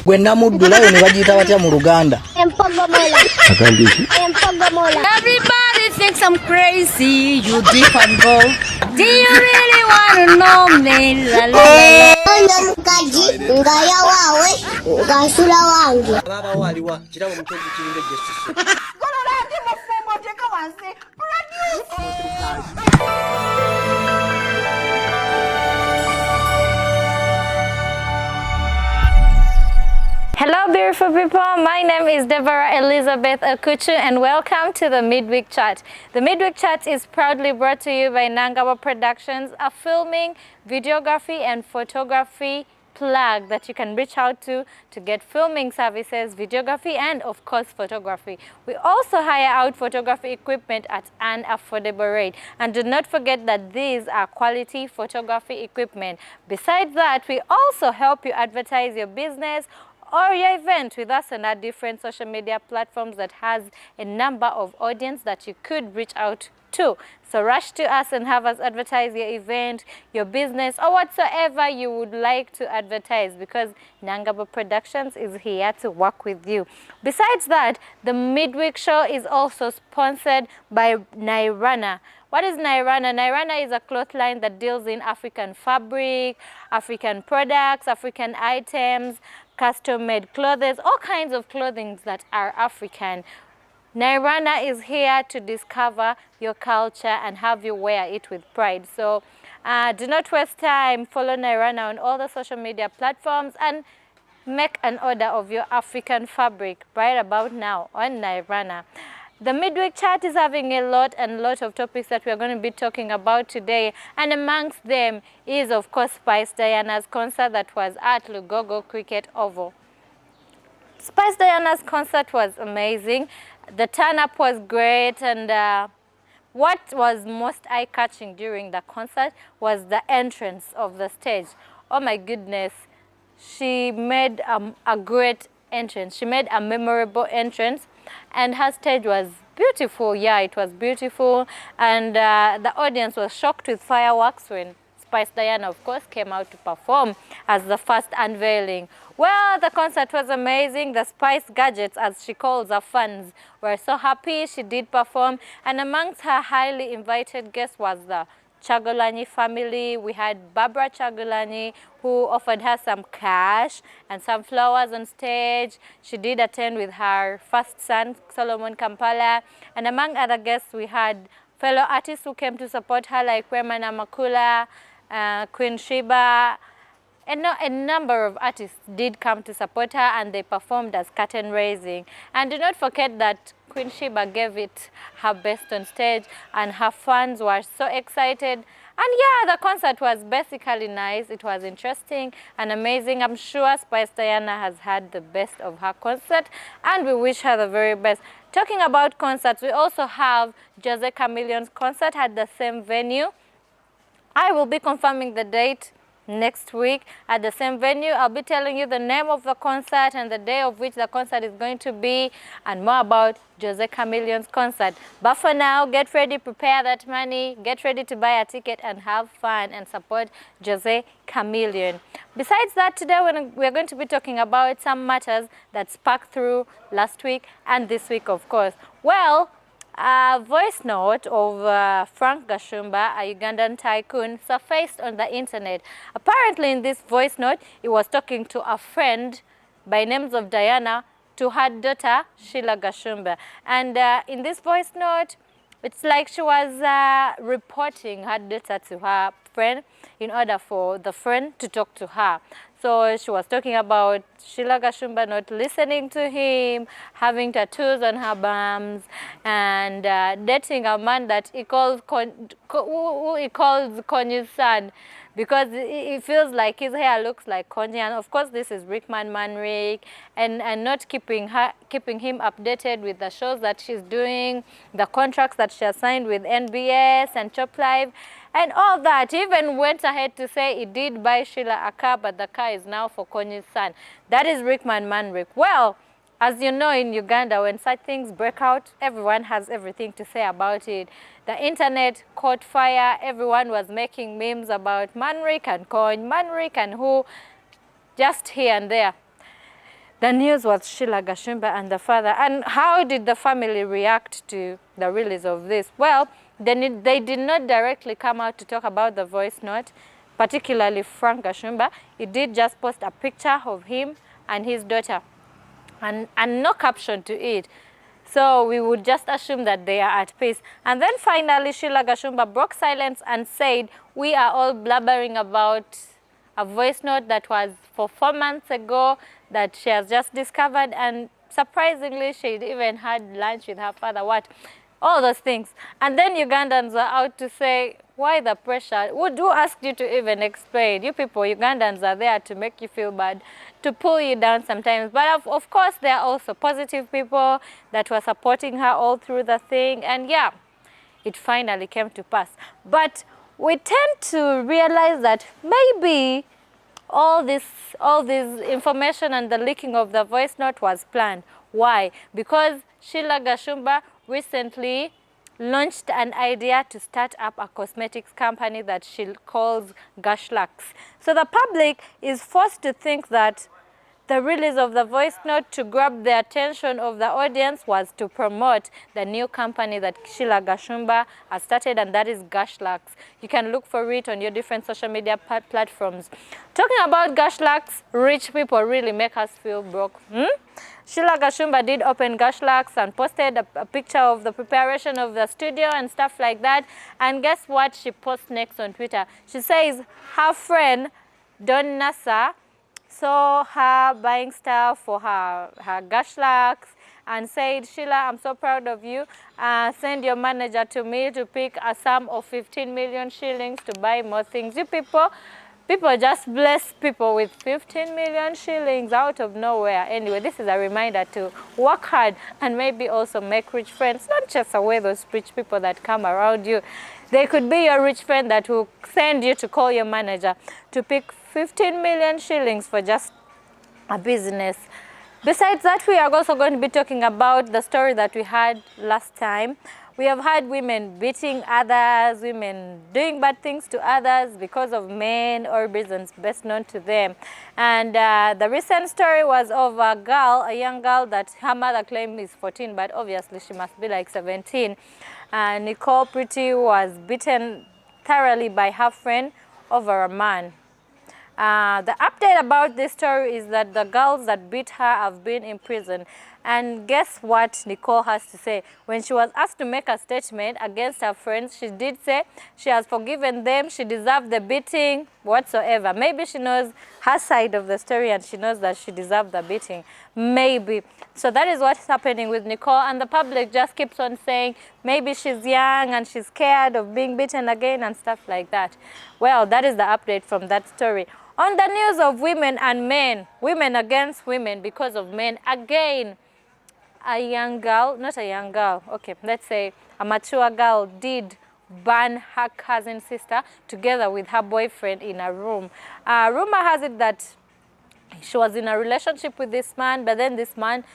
Gwe namuddulayo ne bagiyita batya mu Luganda? Empogomola. Empogomola. Everybody thinks I'm crazy. You dip and go. Do you really want to know me? La la la. Ono mukaji nga yawawe nga nsula wange. Baba waliwa kirabo mutozi kiringa justice. Golola ndi mufumbo teka wansi. Produce. Hello beautiful people, my name is Deborah Elizabeth Okuchu and welcome to the Midweek Chat. The Midweek Chat is proudly brought to you by Nangaba Productions, a filming, videography and photography plug that you can reach out to get filming services, videography and of course photography. We also hire out photography equipment at an affordable rate, and do not forget that these are quality photography equipment. Besides that, we also help you advertise your business or your event with us on our different social media platforms that has a number of audience that you could reach out to. So rush to us and have us advertise your event, your business, or whatsoever you would like to advertise, because Nangaba Productions is here to work with you. Besides that, the Midweek Show is also sponsored by Nairana. What is Nairana? Nairana is a cloth line that deals in African fabric, African products, African items, custom-made clothes, all kinds of clothing that are African. Nairana is here to discover your culture and have you wear it with pride. So do not waste time. Follow Nairana on all the social media platforms and make an order of your African fabric right about now on Nairana. The Midweek Chat is having a lot of topics that we are going to be talking about today, and amongst them is of course Spice Diana's concert that was at Lugogo Cricket Oval. Spice Diana's concert was amazing. The turn-up was great, and what was most eye-catching during the concert was the entrance of the stage. Oh my goodness, she made a great entrance. She made a memorable entrance, and her stage was beautiful. Yeah, it was beautiful, and the audience was shocked with fireworks when Spice Diana, of course, came out to perform as the first unveiling. Well, the concert was amazing. The Spice Gadgets, as she calls her fans, were so happy she did perform, and amongst her highly invited guests was the Chagulanyi family. We had Barbara Chagulanyi, who offered her some cash and some flowers on stage. She did attend with her first son, Solomon Kampala. And among other guests, we had fellow artists who came to support her, like Wema Namakula, Queen Sheba. A number of artists did come to support her, and they performed as curtain raising. And do not forget that Queen Sheba gave it her best on stage, and her fans were so excited. And yeah, the concert was basically nice. It was interesting and amazing. I'm sure Spice Diana has had the best of her concert, and we wish her the very best. Talking about concerts, we also have Jose Chameleon's concert at the same venue. I will be confirming the date next week at the same venue. I'll be telling you the name of the concert and the day of which the concert is going to be, and more about Jose Chameleon's concert. But for now, get ready, prepare that money, get ready to buy a ticket and have fun and support Jose Chameleon. Besides that, today we're going to be talking about some matters that sparked through last week and this week, of course. Well, a voice note of Frank Gashumba, a Ugandan tycoon, surfaced on the internet. Apparently in this voice note, he was talking to a friend by names of Diana to her daughter, Sheila Gashumba. And in this voice note, it's like she was reporting her daughter to her friend in order for the friend to talk to her. So she was talking about Sheila Gashumba not listening to him, having tattoos on her bums, and dating a man that he calls who he calls Konyi's son, because he feels like his hair looks like Konyi. And of course, this is Rickman Manrick, and not keeping him updated with the shows that she's doing, the contracts that she has signed with NBS and Chop Live, and all that. He even went ahead to say he did buy Sheila a car, but the car is now for Konyi's son. That is Rickman Manrick. Well, as you know, in Uganda, when such things break out, everyone has everything to say about it. The internet caught fire. Everyone was making memes about Manrick and Kony, Manrick and who, just here and there. The news was Sheila Gashumba and the father. And how did the family react to the release of this? Well, they did not directly come out to talk about the voice note, particularly Frank Gashumba. He did just post a picture of him and his daughter and no caption to it. So we would just assume that they are at peace. And then finally, Sheila Gashumba broke silence and said, we are all blabbering about a voice note that was for 4 months ago that she has just discovered, and surprisingly, she even had lunch with her father, all those things. And then Ugandans are out to say, why the pressure? Who asked you to even explain? You people, Ugandans are there to make you feel bad, to pull you down sometimes. But of course, there are also positive people that were supporting her all through the thing. And yeah, it finally came to pass. But we tend to realize that maybe all this information and the leaking of the voice note was planned. Why? Because Sheila Gashumba recently launched an idea to start up a cosmetics company that she calls Gashlux. So the public is forced to think that the release of the voice note to grab the attention of the audience was to promote the new company that Sheila Gashumba has started, and that is Gashlux. You can look for it on your different social media platforms. Talking about Gashlux, rich people really make us feel broke. Sheila Gashumba did open Gashlux and posted a picture of the preparation of the studio and stuff like that. And guess what she posts next on Twitter? She says her friend, Don Nasa, saw her buying stuff for her Gashlux and said, Sheila, I'm so proud of you. Send your manager to me to pick a sum of 15 million shillings to buy more things. You people just bless people with 15 million shillings out of nowhere. Anyway, this is a reminder to work hard and maybe also make rich friends. Not just away those rich people that come around you. They could be your rich friend that will send you to call your manager to pick 15 million shillings for just a business. Besides that, we are also going to be talking about the story that we had last time. We have had women beating others, women doing bad things to others because of men or reasons best known to them. And the recent story was of a young girl that her mother claimed is 14, but obviously she must be like 17. Nicole Pretty was beaten thoroughly by her friend over a man. The update about this story is that the girls that beat her have been in prison. And guess what Nicole has to say? When she was asked to make a statement against her friends, she did say she has forgiven them, she deserved the beating, whatsoever. Maybe she knows her side of the story and she knows that she deserved the beating. Maybe. So that is what's happening with Nicole, and the public just keeps on saying maybe she's young and she's scared of being beaten again and stuff like that. Well, that is the update from that story. On the news of women and men, women against women because of men, again, a young girl, not a young girl, okay, let's say a mature girl did burn her cousin sister together with her boyfriend in a room. Rumor has it that she was in a relationship with this man, but then this man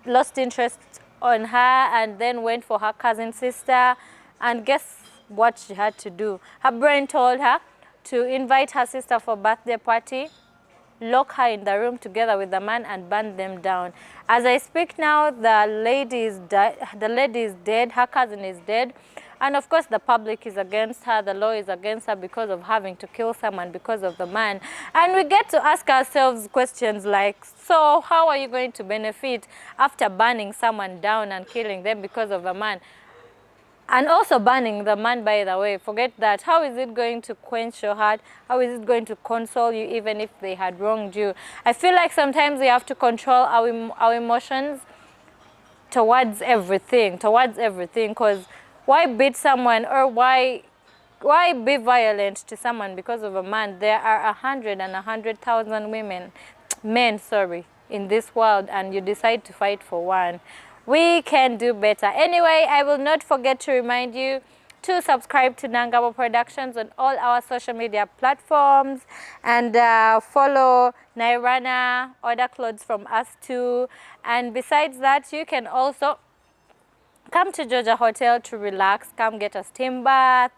lost interest on her and then went for her cousin sister. And guess what she had to do? Her brain told her to invite her sister for a birthday party, lock her in the room together with the man and burn them down. As I speak now, the lady is dead, her cousin is dead. And of course, the public is against her, the law is against her because of having to kill someone because of the man. And we get to ask ourselves questions like, so how are you going to benefit after burning someone down and killing them because of a man? And also burning the man, by the way, forget that. How is it going to quench your heart? How is it going to console you even if they had wronged you? I feel like sometimes we have to control our emotions towards everything, because why beat someone or why be violent to someone because of a man? There are 100,000 men, in this world, and you decide to fight for one. We can do better. Anyway, I will not forget to remind you to subscribe to Nangabo Productions on all our social media platforms and follow Nairana, order clothes from us too. And besides that, you can also come to Georgia Hotel to relax, come get a steam bath,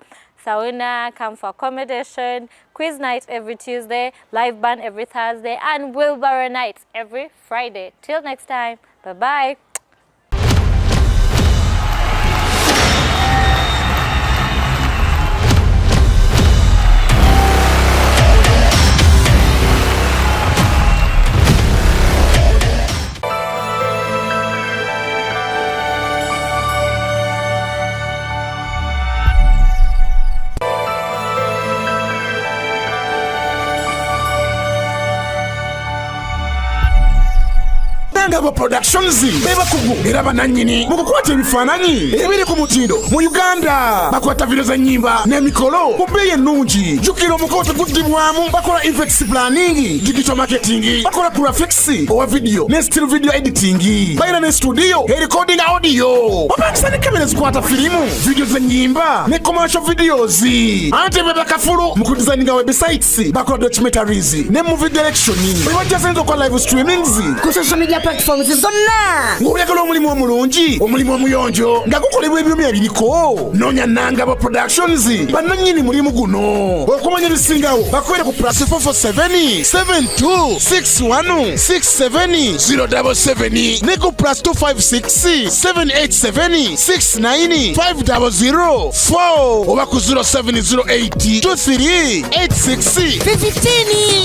sauna, come for accommodation, quiz night every Tuesday, live band every Thursday, and wheelbarrow nights every Friday. Till next time, bye-bye. Nangabo Productions beba kugugira bananyini mukukwata ebifaananyi ebiri ku mutindo mu Uganda bakwata video za nyimba n'emikolo ku bbeeyi ennungi jukira omukoto guddibwamu bakola effects planning digital marketing bakola graphics owa video ne still video editing bayina ne studio e recording audio bapangisa ne kamera zikwata filimu video za nyimba ne commercial videos ate beba kafulu mu kudesigninga websites bakola documentaries ne movie direction bajazenzo kwa live streamings ku social media platforms zonna ng'oyagala omulimu omulungi omulimu omuyonjo nga gukolebwa ebyumi ebiriko noonya Nangabo Productions bannannyini mulimu guno okumanya ebisingawo bakwere ku +447 7261 67077 ne ku +256 787 69 500 oba ku 0708 23 86 15